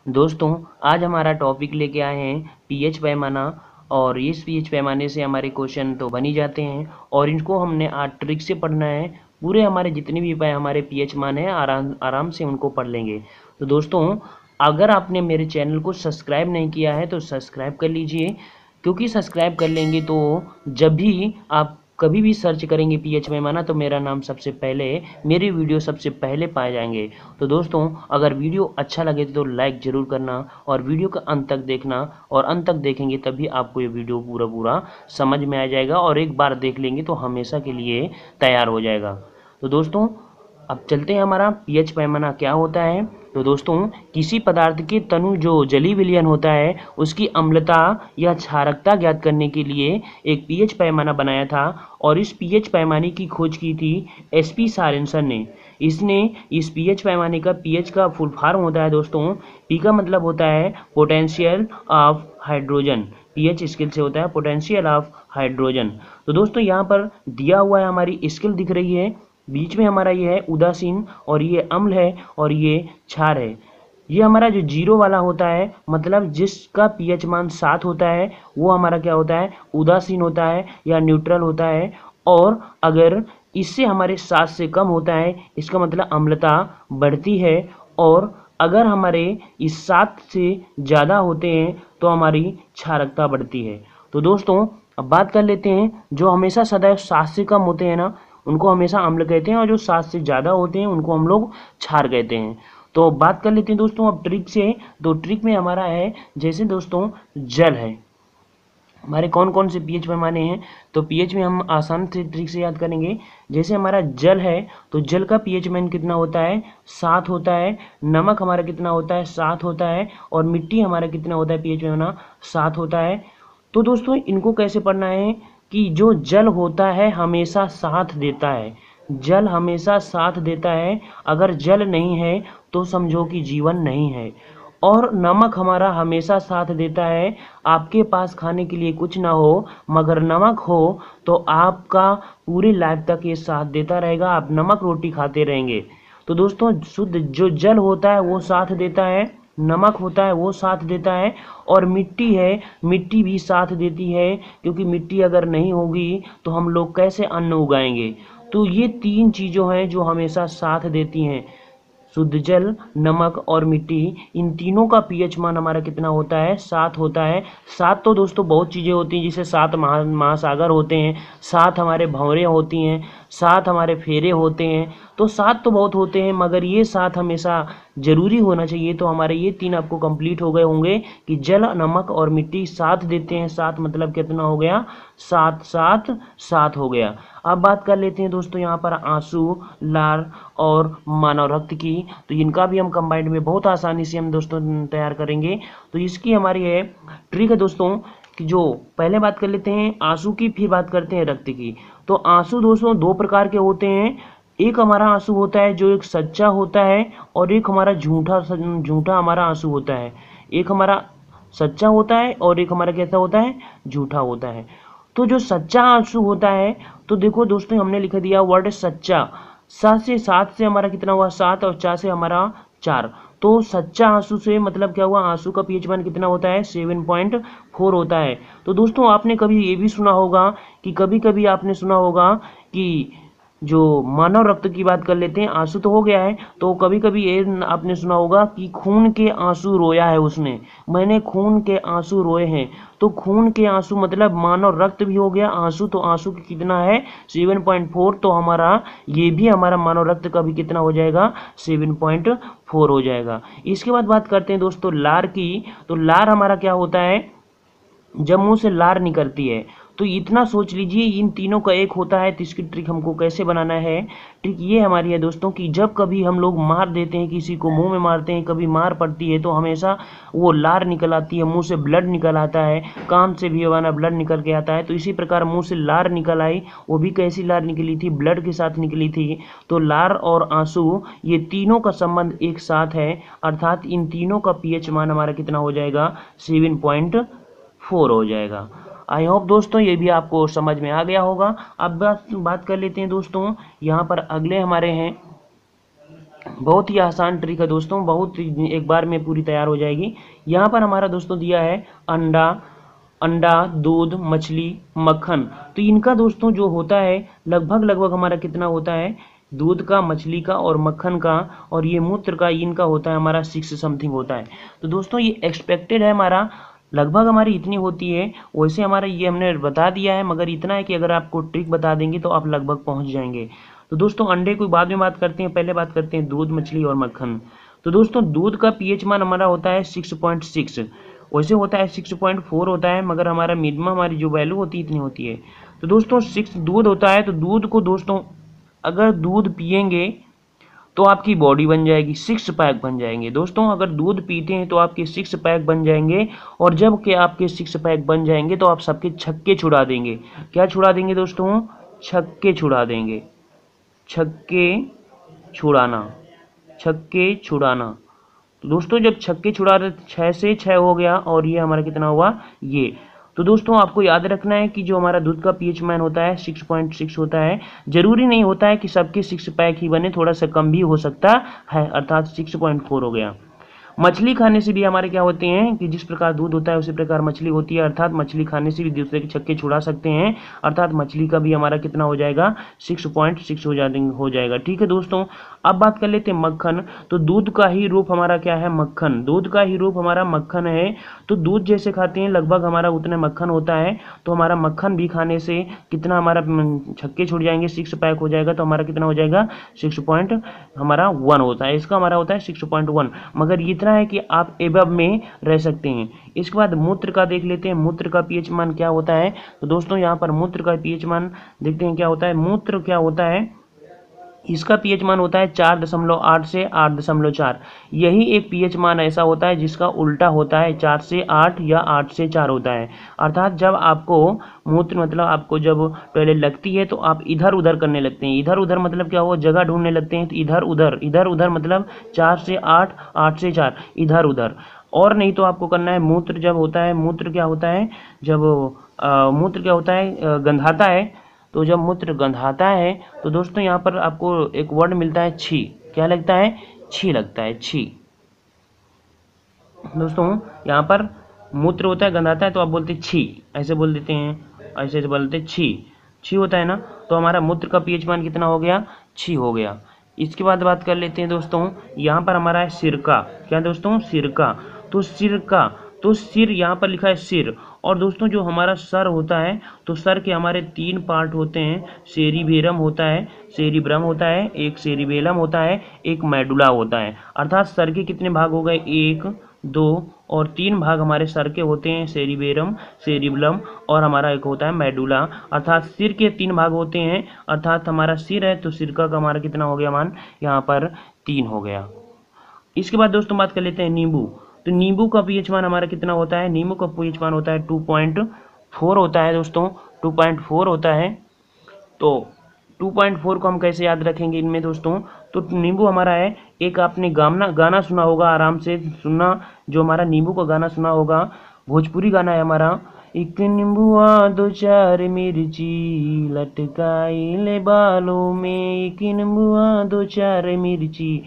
दोस्तों आज हमारा टॉपिक लेके आए हैं पीएच पैमाना। और इस पीएच पैमाने से हमारे क्वेश्चन तो बन ही जाते हैं और इनको हमने आज ट्रिक से पढ़ना है। पूरे हमारे जितने भी हमारे पीएच मान है आराम आराम से उनको पढ़ लेंगे। तो दोस्तों अगर आपने मेरे चैनल को सब्सक्राइब नहीं किया है तो सब्सक्राइब कर लीजिए, क्योंकि सब्सक्राइब कर लेंगे तो जब भी आप कभी भी सर्च करेंगे पीएच पैमाना तो मेरा नाम सबसे पहले, मेरी वीडियो सबसे पहले पाए जाएंगे। तो दोस्तों अगर वीडियो अच्छा लगे तो लाइक ज़रूर करना और वीडियो का अंत तक देखना, और अंत तक देखेंगे तभी आपको ये वीडियो पूरा पूरा समझ में आ जाएगा और एक बार देख लेंगे तो हमेशा के लिए तैयार हो जाएगा। तो दोस्तों अब चलते हैं, हमारा पीएच पैमाना क्या होता है। तो दोस्तों किसी पदार्थ के तनु जो जलीय विलयन होता है उसकी अम्लता या क्षारकता ज्ञात करने के लिए एक पीएच पैमाना बनाया था और इस पीएच पैमाने की खोज की थी एसपी सोरेनसन ने। इसने इस पीएच पैमाने का पीएच का फुल फॉर्म होता है दोस्तों, पी का मतलब होता है potential of hydrogen, pH scale से होता है पोटेंशियल ऑफ हाइड्रोजन। तो दोस्तों यहाँ पर दिया हुआ है, हमारी स्केल दिख रही है, बीच में हमारा ये है उदासीन और ये अम्ल है और ये क्षार है। ये हमारा जो जीरो वाला होता है मतलब जिसका पीएच मान 7 होता है वो हमारा क्या होता है, उदासीन होता है या न्यूट्रल होता है। और अगर इससे हमारे 7 से कम होता है इसका मतलब अम्लता बढ़ती है, और अगर हमारे इस 7 से ज़्यादा होते हैं तो हमारी क्षारकता बढ़ती है। तो दोस्तों अब बात कर लेते हैं, जो हमेशा सदैव 7 से कम होते हैं ना उनको हमेशा अम्ल कहते हैं, और जो 7 से ज़्यादा होते हैं उनको हम लोग क्षार कहते हैं। तो बात कर लेते हैं दोस्तों अब ट्रिक से। तो ट्रिक में हमारा है, जैसे दोस्तों जल है, हमारे कौन कौन से पीएच पैमाने हैं। तो पीएच में हम आसान से ट्रिक से याद करेंगे। जैसे हमारा जल है तो जल का पीएच मान कितना होता है, 7 होता है। नमक हमारा कितना होता है, 7 होता है। और मिट्टी हमारा कितना होता है पीएच पैमाना, 7 होता है। तो दोस्तों इनको कैसे पढ़ना है कि जो जल होता है हमेशा साथ देता है, जल हमेशा साथ देता है। अगर जल नहीं है तो समझो कि जीवन नहीं है। और नमक हमारा हमेशा साथ देता है। आपके पास खाने के लिए कुछ ना हो मगर नमक हो तो आपका पूरी लाइफ तक ये साथ देता रहेगा, आप नमक रोटी खाते रहेंगे। तो दोस्तों शुद्ध जो जल होता है वो साथ देता है, नमक होता है वो साथ देता है, और मिट्टी है, मिट्टी भी साथ देती है, क्योंकि मिट्टी अगर नहीं होगी तो हम लोग कैसे अन्न उगाएंगे। तो ये 3 चीज़ों हैं जो हमेशा साथ देती हैं, शुद्ध जल, नमक और मिट्टी। इन तीनों का पीएच मान हमारा कितना होता है, 7 होता है। 7 तो दोस्तों बहुत चीज़ें होती हैं, जैसे 7 महासागर होते हैं, 7 हमारे भंवरें होती हैं, 7 हमारे फेरे होते हैं। तो 7 तो बहुत होते हैं मगर ये 7 हमेशा जरूरी होना चाहिए। तो हमारे ये 3 आपको कंप्लीट हो गए होंगे कि जल, नमक और मिट्टी साथ देते हैं। 7 मतलब कितना हो गया, 7 7 7 हो गया। अब बात कर लेते हैं दोस्तों यहाँ पर आंसू, लार और मानव रक्त की। तो इनका भी हम कंबाइंड में बहुत आसानी से हम दोस्तों तैयार करेंगे। तो इसकी हमारी है ट्रिक है दोस्तों कि जो पहले बात कर लेते हैं आंसू की, फिर बात करते हैं रक्त की। तो आंसू दोस्तों 2 प्रकार के होते हैं। एक हमारा आंसू होता है जो एक सच्चा होता है, और एक हमारा झूठा हमारा आंसू होता है। एक हमारा सच्चा होता है और एक हमारा कैसा होता है, झूठा होता है। तो जो सच्चा आंसू होता है, तो देखो दोस्तों हमने लिख दिया वर्ड सच्चा। 7 से हमारा कितना हुआ, 7, और 4 से हमारा 4। तो सच्चा आंसू से मतलब क्या हुआ, आंसू का पीएच मान कितना होता है, 7.4 होता है। तो दोस्तों आपने कभी ये भी सुना होगा कि कभी कभी आपने सुना होगा कि जो मानव रक्त की बात कर लेते हैं, आंसू तो हो गया है, तो कभी कभी ये आपने सुना होगा कि खून के आंसू रोया है उसने, मैंने खून के आंसू रोए हैं। तो खून के आंसू मतलब मानव रक्त भी हो गया आंसू, तो आंसू की कितना है 7.4। तो हमारा ये भी हमारा मानव रक्त का भी कितना हो जाएगा, 7.4 हो जाएगा। इसके बाद बात करते हैं दोस्तों लार की। तो लार हमारा क्या होता है, जब मुंह से लार निकलती है। तो इतना सोच लीजिए इन तीनों का एक होता है। तो इसकी ट्रिक हमको कैसे बनाना है, ट्रिक ये हमारी है दोस्तों कि जब कभी हम लोग मार देते हैं किसी को, मुंह में मारते हैं, कभी मार पड़ती है तो हमेशा वो लार निकल आती है, मुंह से ब्लड निकल आता है, कान से भी हमारा ब्लड निकल के आता है। तो इसी प्रकार मुंह से लार निकल आई, वो भी कैसी लार निकली थी, ब्लड के साथ निकली थी। तो लार और आंसू ये तीनों का संबंध एक साथ है, अर्थात इन तीनों का पीएच मान हमारा कितना हो जाएगा, 7.4 हो जाएगा। आई होप दोस्तों ये भी आपको समझ में आ गया होगा। अब बात कर लेते हैं दोस्तों, यहाँ पर अगले हमारे हैं बहुत ही आसान ट्रिक है दोस्तों, बहुत एक बार में पूरी तैयार हो जाएगी। यहाँ पर हमारा दोस्तों दिया है अंडा, अंडा, दूध, मछली, मक्खन। तो इनका दोस्तों जो होता है लगभग लगभग हमारा कितना होता है, दूध का, मछली का और मक्खन का और ये मूत्र का, इनका होता है हमारा 6 समथिंग होता है। तो दोस्तों ये एक्सपेक्टेड है हमारा, लगभग हमारी इतनी होती है। वैसे हमारा ये हमने बता दिया है, मगर इतना है कि अगर आपको ट्रिक बता देंगे तो आप लगभग पहुंच जाएंगे। तो दोस्तों अंडे को बाद में बात करते हैं, पहले बात करते हैं दूध, मछली और मक्खन। तो दोस्तों दूध का पीएच मान हमारा होता है 6.6, वैसे होता है 6.4 होता है, मगर हमारा मिनिमम हमारी जो वैल्यू होती है इतनी होती है। तो दोस्तों 6 दूध होता है, तो दूध को दोस्तों अगर दूध पिएंगे तो आपकी बॉडी बन जाएगी, 6 पैक बन जाएंगे। दोस्तों अगर दूध पीते हैं तो आपके 6 पैक बन जाएंगे, और जब के आपके 6 पैक बन जाएंगे तो आप सबके छक्के छुड़ा देंगे। क्या छुड़ा देंगे दोस्तों? छक्के छुड़ा देंगे। छक्के छुड़ाना, छक्के छुड़ाना। तो दोस्तों जब छक्के छुड़ा रहे, 6 से 6 हो गया, और ये हमारा कितना हुआ, ये। तो दोस्तों आपको याद रखना है कि जो हमारा दूध का पीएच मान होता है 6.6 होता है। जरूरी नहीं होता है कि सबके 6 पैक ही बने, थोड़ा सा कम भी हो सकता है, अर्थात 6.4 हो गया। मछली खाने से भी हमारे क्या होते हैं कि जिस प्रकार दूध होता है उसी प्रकार मछली होती है, अर्थात मछली खाने से भी दूसरे के छक्के छुड़ा सकते हैं, अर्थात मछली का भी हमारा कितना हो जाएगा, 6.6 हो जाएगा। ठीक है दोस्तों, अब बात कर लेते हैं मक्खन। तो दूध का ही रूप हमारा क्या है, मक्खन। दूध का ही रूप हमारा मक्खन है। तो दूध जैसे खाते हैं लगभग हमारा उतना मक्खन होता है, तो हमारा मक्खन भी खाने से कितना हमारा छक्के छुड़ जाएंगे, 6 पैक हो जाएगा, तो हमारा कितना हो जाएगा, 6.1 होता है। इसका हमारा होता है 6.1, मगर इतना है कि आप एबव में रह सकते हैं। इसके बाद मूत्र का देख लेते हैं, मूत्र का पीएच मान क्या होता है। तो दोस्तों यहाँ पर मूत्र का पीएच मान देखते हैं क्या होता है। मूत्र क्या होता है, इसका पीएच मान होता है 4.8 से 8.4। यही एक पीएच मान ऐसा होता है जिसका उल्टा होता है, 4 से 8 या 8 से 4 होता है। अर्थात जब आपको मूत्र मतलब आपको जब टॉयलेट लगती है तो आप इधर उधर करने लगते हैं। इधर उधर मतलब क्या हुआ, जगह ढूंढने लगते हैं, तो इधर उधर, इधर उधर मतलब 4 से 8, 8 से 4, इधर उधर। और नहीं तो आपको करना है मूत्र जब होता है, मूत्र क्या होता है, जब मूत्र क्या होता है, गंधाता है। तो जब मूत्र गंधाता है तो दोस्तों यहाँ पर आपको एक वर्ड मिलता है छी। क्या लगता है, छी लगता है, छी। दोस्तों यहाँ पर मूत्र होता है, गंधाता है, तो आप बोलते छी, ऐसे बोल देते हैं, ऐसे बोलते छी, छी होता है ना। तो हमारा मूत्र का पीएच मान कितना हो गया, छी हो गया। इसके बाद बात कर लेते हैं दोस्तों, यहाँ पर हमारा है सिरका। क्या दोस्तों, सिरका। तो सिरका, तो सिर यहाँ पर लिखा है सिर। और दोस्तों जो हमारा सर होता है, तो सर के हमारे 3 पार्ट होते हैं, सेरिबेरम होता है, सेरिब्रम होता है, एक सेरिबेलम होता है, एक मेडुला होता है। अर्थात सर के कितने भाग हो गए, 1, 2 और 3 भाग हमारे सर के होते हैं, सेरिबेरम, सेरिबलम और हमारा एक होता है मेडुला। अर्थात सिर के 3 भाग होते हैं, अर्थात हमारा सिर है तो सिरका का हमारा कितना हो गया मान, यहाँ पर 3 हो गया। इसके बाद दोस्तों बात कर लेते हैं नींबू। तो नींबू का पीएच मान हमारा कितना होता है, नींबू का पीएच मान होता है 2.4 होता है दोस्तों, 2.4 होता है। तो 2.4 को हम कैसे याद रखेंगे इनमें दोस्तों, तो नींबू हमारा है, एक आपने गाना सुना होगा, आराम से सुनना, जो हमारा नींबू का गाना सुना होगा, भोजपुरी गाना है हमारा। एक नींबुआ 2-4 मिर्ची लटकाई ले बालों में, एक नींबुआ 2-4 मिर्ची,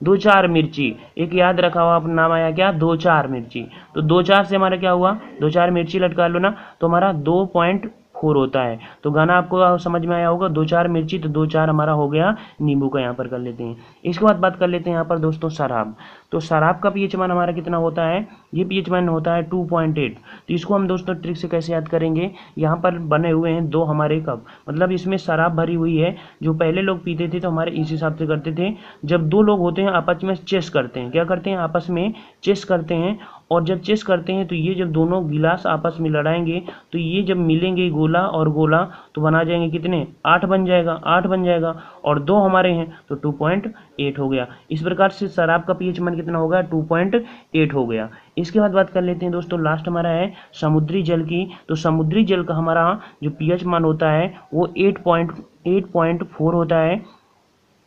2-4 मिर्ची, एक याद रखा हुआ अपना नाम आया क्या, 2-4 मिर्ची। तो 2-4 से हमारा क्या हुआ, 2-4 मिर्ची लटका लो ना, तो हमारा 2.4 होता है। तो गाना आपको समझ में आया होगा, 2-4 मिर्ची, तो 2-4 हमारा हो गया नींबू का, यहाँ पर कर लेते हैं। इसके बाद बात कर लेते हैं यहाँ पर दोस्तों शराब। तो शराब का पीएच मान हमारा कितना होता है, ये पीएच मान होता है 2.8। तो इसको हम दोस्तों ट्रिक से कैसे याद करेंगे, यहाँ पर बने हुए हैं 2 हमारे कप, मतलब इसमें शराब भरी हुई है। जो पहले लोग पीते थे तो हमारे इस हिसाब से करते थे, जब 2 लोग होते हैं आपस में चेस करते हैं, क्या करते हैं, आपस में चेस करते हैं। और जब चेस करते हैं तो ये जब दोनों गिलास आपस में लड़ाएंगे तो ये जब मिलेंगे गोला और गोला तो बना जाएंगे कितने, 8 बन जाएगा, 8 बन जाएगा। और 2 हमारे हैं तो 2.8 हो गया। इस प्रकार से शराब का पीएच मान कितना होगा, 2.8 हो गया। इसके बाद बात कर लेते हैं दोस्तों, लास्ट हमारा है समुद्री जल की। तो समुद्री जल का हमारा जो पीएच मान होता है वो 8.4 होता है।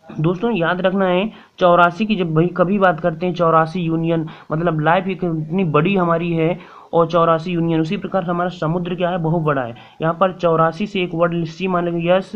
दोस्तों याद रखना है 84 की जब भाई कभी बात करते हैं, 84 यूनियन मतलब लाइफ इतनी बड़ी हमारी है, और 84 यूनियन, उसी प्रकार से हमारा समुद्र क्या है, बहुत बड़ा है। यहाँ पर 84 से एक वर्ड सी मान लेंगे, यस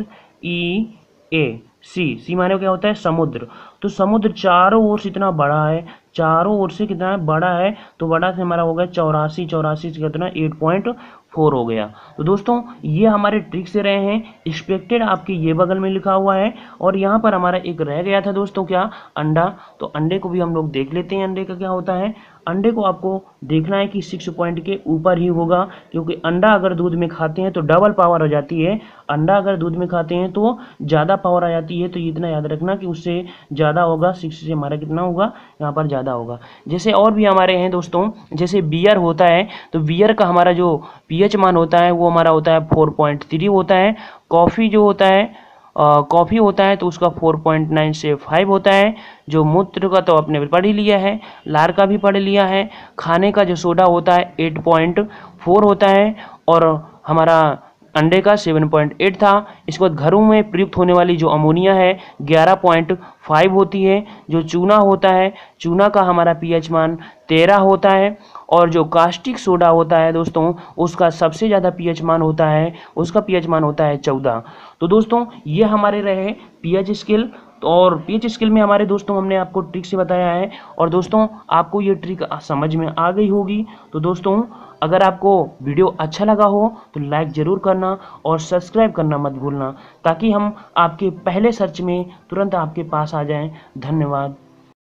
ई ए, सी माने क्या होता है समुद्र। तो समुद्र चारों ओर से इतना बड़ा है, चारों ओर से कितना बड़ा है, तो बड़ा से हमारा हो गया 84 से कितना 8.4 हो गया। तो दोस्तों ये हमारे ट्रिक से रहे हैं। एक्सपेक्टेड आपके ये बगल में लिखा हुआ है, और यहाँ पर हमारा एक रह गया था दोस्तों क्या, अंडा। तो अंडे को भी हम लोग देख लेते हैं, अंडे का क्या होता है। अंडे को आपको देखना है कि 6 पॉइंट के ऊपर ही होगा, क्योंकि अंडा अगर दूध में खाते हैं तो डबल पावर हो जाती है, अंडा अगर दूध में खाते हैं तो ज़्यादा पावर आ जाती है। तो इतना याद रखना कि उससे ज़्यादा होगा, 6 से हमारा कितना होगा, यहाँ पर ज़्यादा होगा। जैसे और भी हमारे हैं दोस्तों, जैसे बियर होता है, तो बियर का हमारा जो पीएच मान होता है वो हमारा होता है 4.3 होता है। कॉफ़ी जो होता है, कॉफ़ी होता है तो उसका 4.9 से 5 होता है। जो मूत्र का तो आपने पढ़ ही लिया है, लार का भी पढ़ लिया है। खाने का जो सोडा होता है 8.4 होता है, और हमारा अंडे का 7.8 था। इसके बाद घरों में प्रयुक्त होने वाली जो अमोनिया है 11.5 होती है। जो चूना होता है, चूना का हमारा पीएच मान 13 होता है। और जो कास्टिक सोडा होता है दोस्तों, उसका सबसे ज़्यादा पीएच मान होता है, उसका पीएच मान होता है 14। तो दोस्तों ये हमारे रहे पीएच स्केल। और पीएच स्केल में हमारे दोस्तों हमने आपको ट्रिक से बताया है, और दोस्तों आपको ये ट्रिक समझ में आ गई होगी। तो दोस्तों अगर आपको वीडियो अच्छा लगा हो तो लाइक ज़रूर करना और सब्सक्राइब करना मत भूलना, ताकि हम आपके पहले सर्च में तुरंत आपके पास आ जाएं। धन्यवाद।